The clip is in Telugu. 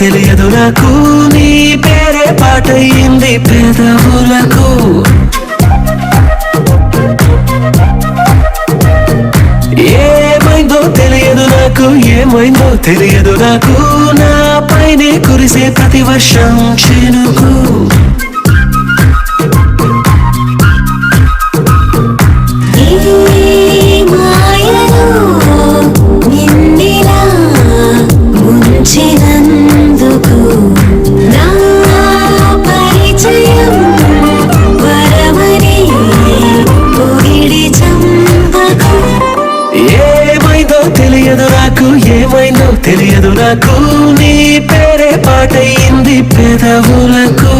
తెలియదు నాకు నీ పేరే పాటయింది పెదవులకు ఏమైందో తెలియదు నాకు ఏమైందో తెలియదు నాకు నా పైనే కురిసే ప్రతి వర్షం చినుకు ఏమైందో తెలియదు నాకు నీ పేరే పాటయింది పెదవులకు